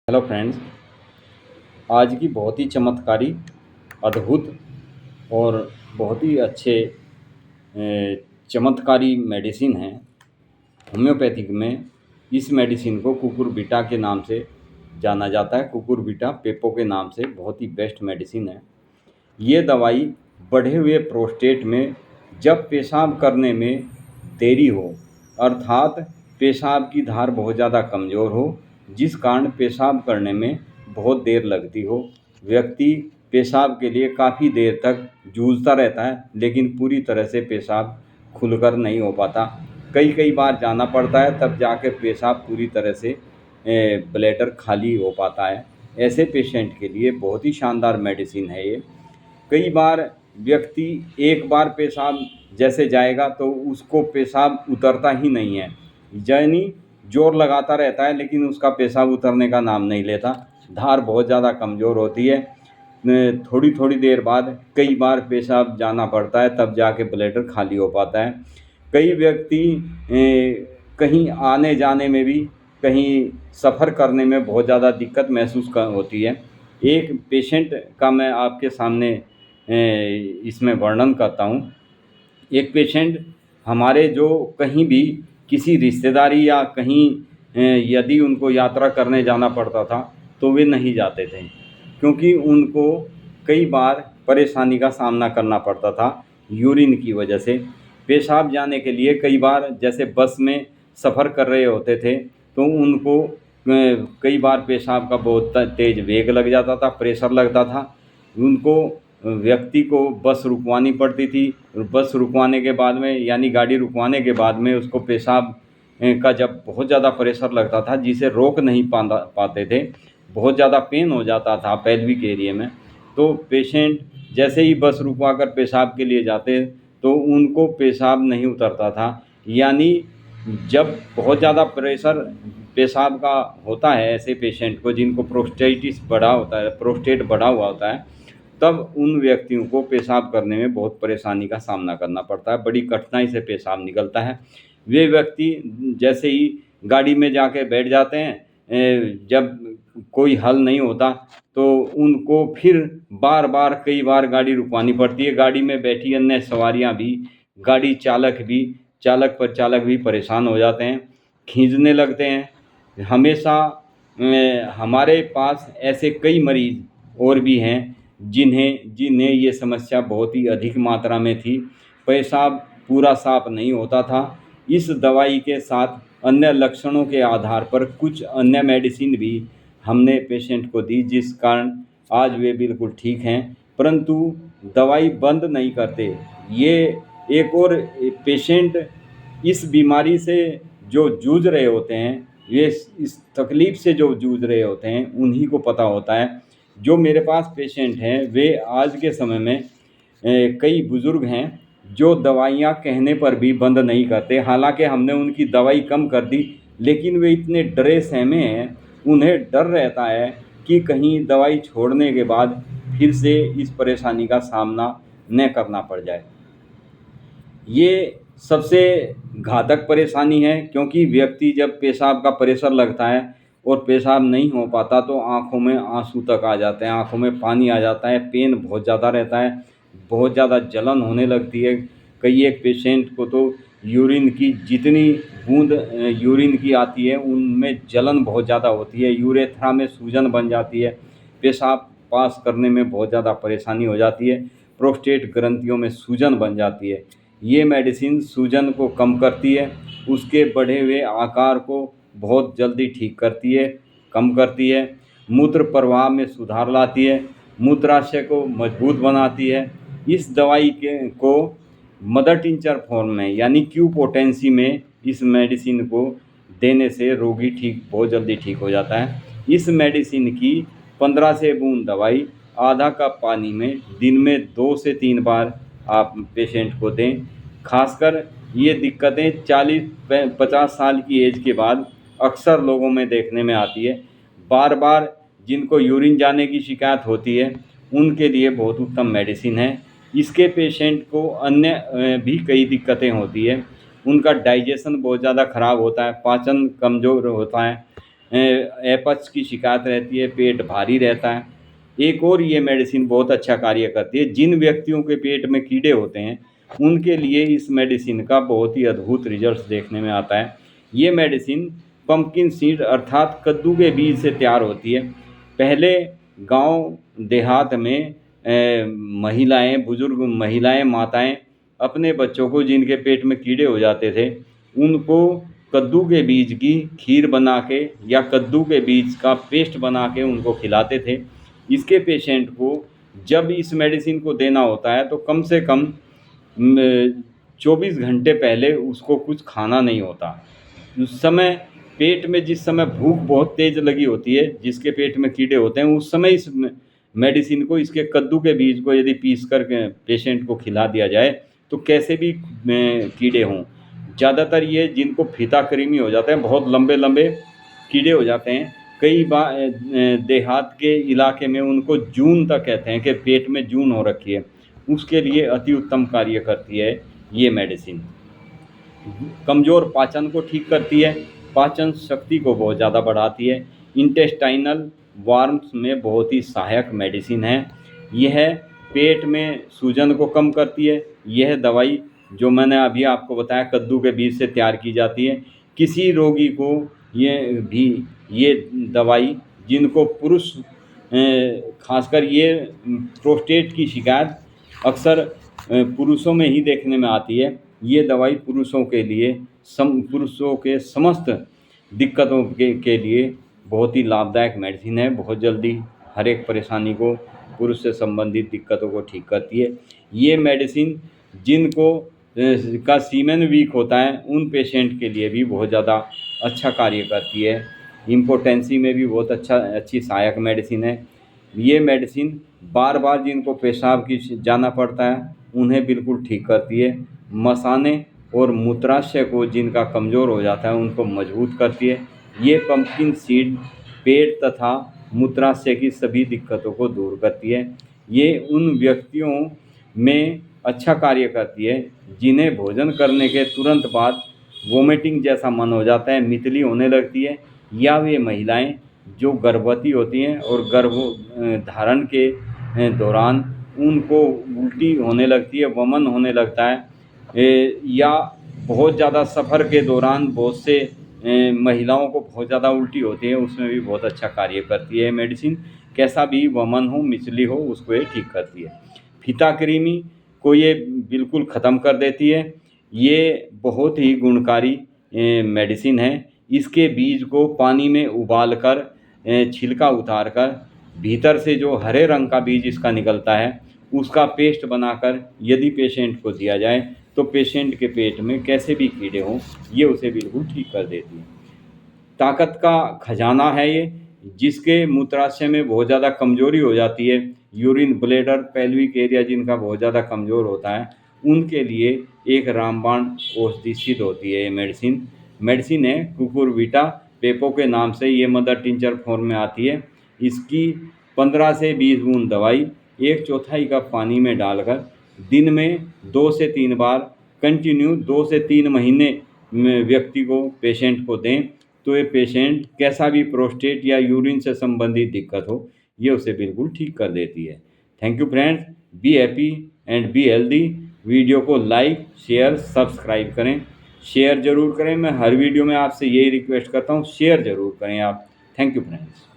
Hello friends. आज की बहुत ही चमत्कारी, अद्भुत और बहुत ही अच्छे चमत्कारी मेडिसिन है होम्योपैथिक में। इस मेडिसिन को कुकुरबिटा के नाम से जाना जाता है। कुकुरबिटा पेपो के नाम से बहुत ही बेस्ट मेडिसिन है। ये दवाई बढ़े हुए प्रोस्टेट में जब पेशाब करने में देरी हो, अर्थात पेशाब की धार बहुत ज़्यादा कमज़ोर हो, जिस कारण पेशाब करने में बहुत देर लगती हो, व्यक्ति पेशाब के लिए काफ़ी देर तक जूझता रहता है, लेकिन पूरी तरह से पेशाब खुलकर नहीं हो पाता। कई कई बार जाना पड़ता है, तब जाकर पेशाब पूरी तरह से ब्लैडर खाली हो पाता है। ऐसे पेशेंट के लिए बहुत ही शानदार मेडिसिन है ये। कई बार व्यक्ति एक बार पेशाब जैसे जाएगा तो उसको पेशाब उतरता ही नहीं है, यानी जोर लगाता रहता है लेकिन उसका पेशाब उतरने का नाम नहीं लेता। धार बहुत ज़्यादा कमज़ोर होती है। थोड़ी थोड़ी देर बाद कई बार पेशाब जाना पड़ता है, तब जाके ब्लैडर खाली हो पाता है। कई व्यक्ति कहीं आने जाने में भी, कहीं सफ़र करने में बहुत ज़्यादा दिक्कत महसूस होती है। एक पेशेंट का मैं आपके सामने इसमें वर्णन करता हूँ। एक पेशेंट हमारे, जो कहीं भी किसी रिश्तेदारी या कहीं यदि उनको यात्रा करने जाना पड़ता था तो वे नहीं जाते थे, क्योंकि उनको कई बार परेशानी का सामना करना पड़ता था यूरिन की वजह से। पेशाब जाने के लिए कई बार जैसे बस में सफ़र कर रहे होते थे तो उनको कई बार पेशाब का बहुत तेज़ वेग लग जाता था, प्रेशर लगता था। उनको व्यक्ति को बस रुकवानी पड़ती थी। बस रुकवाने के बाद में, यानी गाड़ी रुकवाने के बाद में, उसको पेशाब का जब बहुत ज़्यादा प्रेशर लगता था जिसे रोक नहीं पाते थे, बहुत ज़्यादा पेन हो जाता था पेल्विक एरिया में, तो पेशेंट जैसे ही बस रुकवा कर पेशाब के लिए जाते तो उनको पेशाब नहीं उतरता था। यानी जब बहुत ज़्यादा प्रेशर पेशाब का होता है ऐसे पेशेंट को जिनको प्रोस्टेटिस बढ़ा होता है, प्रोस्टेट बढ़ा हुआ होता है, तब उन व्यक्तियों को पेशाब करने में बहुत परेशानी का सामना करना पड़ता है, बड़ी कठिनाई से पेशाब निकलता है। वे व्यक्ति जैसे ही गाड़ी में जाके बैठ जाते हैं, जब कोई हल नहीं होता तो उनको फिर बार बार कई बार गाड़ी रुकवानी पड़ती है। गाड़ी में बैठी अन्य सवारियां भी, गाड़ी चालक भी, चालक परिचालक भी परेशान हो जाते हैं, खींचने लगते हैं। हमेशा हमारे पास ऐसे कई मरीज़ और भी हैं जिन्हें जिन्हें ये समस्या बहुत ही अधिक मात्रा में थी, पेशाब पूरा साफ नहीं होता था। इस दवाई के साथ अन्य लक्षणों के आधार पर कुछ अन्य मेडिसिन भी हमने पेशेंट को दी, जिस कारण आज वे बिल्कुल ठीक हैं, परंतु दवाई बंद नहीं करते। ये एक और पेशेंट इस बीमारी से जो जूझ रहे होते हैं, ये इस तकलीफ़ से जो जूझ रहे होते हैं, उन्हीं को पता होता है। जो मेरे पास पेशेंट हैं वे आज के समय में कई बुज़ुर्ग हैं जो दवाइयाँ कहने पर भी बंद नहीं करते। हालांकि हमने उनकी दवाई कम कर दी, लेकिन वे इतने डरे सहमे हैं, उन्हें डर रहता है कि कहीं दवाई छोड़ने के बाद फिर से इस परेशानी का सामना न करना पड़ जाए। ये सबसे घातक परेशानी है, क्योंकि व्यक्ति जब पेशाब का प्रेशर लगता है और पेशाब नहीं हो पाता तो आँखों में आंसू तक आ जाते हैं, आँखों में पानी आ जाता है, पेन बहुत ज़्यादा रहता है, बहुत ज़्यादा जलन होने लगती है। कई एक पेशेंट को तो यूरिन की जितनी बूंद यूरिन की आती है उनमें जलन बहुत ज़्यादा होती है, यूरेथ्रा में सूजन बन जाती है, पेशाब पास करने में बहुत ज़्यादा परेशानी हो जाती है, प्रोस्टेट ग्रंथियों में सूजन बन जाती है। ये मेडिसिन सूजन को कम करती है, उसके बढ़े हुए आकार को बहुत जल्दी ठीक करती है, कम करती है, मूत्र प्रवाह में सुधार लाती है, मूत्राशय को मजबूत बनाती है। इस दवाई के को मदर टिंचर फॉर्म में, यानी क्यू पोटेंसी में इस मेडिसिन को देने से रोगी बहुत जल्दी ठीक हो जाता है। इस मेडिसिन की 15 से बूंद दवाई आधा कप पानी में दिन में 2 से 3 बार आप पेशेंट को दें। खासकर ये दिक्कतें 40-50 साल की एज के बाद अक्सर लोगों में देखने में आती है। बार बार जिनको यूरिन जाने की शिकायत होती है उनके लिए बहुत उत्तम मेडिसिन है। इसके पेशेंट को अन्य भी कई दिक्कतें होती है, उनका डाइजेशन बहुत ज़्यादा ख़राब होता है, पाचन कमज़ोर होता है, अपच की शिकायत रहती है, पेट भारी रहता है। एक और ये मेडिसिन बहुत अच्छा कार्य करती है, जिन व्यक्तियों के पेट में कीड़े होते हैं उनके लिए इस मेडिसिन का बहुत ही अद्भुत रिजल्ट देखने में आता है। ये मेडिसिन पंपकिन सीड अर्थात कद्दू के बीज से तैयार होती है। पहले गांव देहात में महिलाएं, बुजुर्ग महिलाएं, माताएं अपने बच्चों को जिनके पेट में कीड़े हो जाते थे उनको कद्दू के बीज की खीर बना के या कद्दू के बीज का पेस्ट बना के उनको खिलाते थे। इसके पेशेंट को जब इस मेडिसिन को देना होता है तो कम से कम 24 घंटे पहले उसको कुछ खाना नहीं होता। उस समय पेट में जिस समय भूख बहुत तेज़ लगी होती है, जिसके पेट में कीड़े होते हैं, उस समय इस मेडिसिन को, इसके कद्दू के बीज को यदि पीस कर के पेशेंट को खिला दिया जाए तो कैसे भी कीड़े हों, ज़्यादातर ये जिनको फीता कृमि हो जाते हैं, बहुत लंबे लंबे कीड़े हो जाते हैं, कई बार देहात के इलाके में उनको जून तक कहते हैं कि पेट में जून हो रखी है, उसके लिए अति उत्तम कार्य करती है ये मेडिसिन। कमज़ोर पाचन को ठीक करती है, पाचन शक्ति को बहुत ज़्यादा बढ़ाती है, इंटेस्टाइनल वार्म्स में बहुत ही सहायक मेडिसिन है। यह पेट में सूजन को कम करती है। यह दवाई जो मैंने अभी आपको बताया कद्दू के बीज से तैयार की जाती है। किसी रोगी को ये दवाई, जिनको पुरुष खासकर ये प्रोस्टेट की शिकायत अक्सर पुरुषों में ही देखने में आती है, ये दवाई पुरुषों के लिए पुरुषों के समस्त दिक्कतों के लिए बहुत ही लाभदायक मेडिसिन है। बहुत जल्दी हर एक परेशानी को, पुरुष से संबंधित दिक्कतों को ठीक करती है। ये मेडिसिन जिनको का सीमेन वीक होता है उन पेशेंट के लिए भी बहुत ज़्यादा अच्छा कार्य करती है। इम्पोटेंसी में भी बहुत अच्छी सहायक मेडिसिन है। ये मेडिसिन बार बार जिनको पेशाब की जाना पड़ता है उन्हें बिल्कुल ठीक करती है। मसाने और मूत्राशय को जिनका कमज़ोर हो जाता है उनको मजबूत करती है। ये पंपकिन सीड पेट तथा मूत्राशय की सभी दिक्कतों को दूर करती है। ये उन व्यक्तियों में अच्छा कार्य करती है जिन्हें भोजन करने के तुरंत बाद वोमिटिंग जैसा मन हो जाता है, मितली होने लगती है, या वे महिलाएं जो गर्भवती होती हैं और गर्भ धारण के दौरान उनको उल्टी होने लगती है, वमन होने लगता है, या बहुत ज़्यादा सफ़र के दौरान बहुत से महिलाओं को बहुत ज़्यादा उल्टी होती है, उसमें भी बहुत अच्छा कार्य करती है मेडिसिन। कैसा भी वमन हो, मिचली हो, उसको ये ठीक करती है। फीता कृमि को ये बिल्कुल ख़त्म कर देती है। ये बहुत ही गुणकारी मेडिसिन है। इसके बीज को पानी में उबाल कर छिलका उतार कर भीतर से जो हरे रंग का बीज इसका निकलता है उसका पेस्ट बनाकर यदि पेशेंट को दिया जाए तो पेशेंट के पेट में कैसे भी कीड़े हों ये उसे बिल्कुल ठीक कर देती है। ताकत का खजाना है ये, जिसके मूत्राशय में बहुत ज़्यादा कमज़ोरी हो जाती है, यूरिन ब्लैडर, पेल्विक एरिया जिनका बहुत ज़्यादा कमज़ोर होता है, उनके लिए एक रामबाण औषधि सिद्ध होती है। ये मेडिसिन है कुकुरबिटा पेपो के नाम से, ये मदर टिंचर फॉर्म में आती है। इसकी 15 से 20 बूंद दवाई 1/4 कप पानी में डालकर दिन में 2 से 3 बार कंटिन्यू 2 से 3 महीने में व्यक्ति को, पेशेंट को दें तो ये पेशेंट कैसा भी प्रोस्टेट या यूरिन से संबंधित दिक्कत हो ये उसे बिल्कुल ठीक कर देती है। Thank you friends, be happy and be healthy. Video को लाइक, शेयर, सब्सक्राइब करें, शेयर ज़रूर करें। मैं हर वीडियो में आपसे यही रिक्वेस्ट करता हूँ, शेयर ज़रूर करें आप। Thank you friends.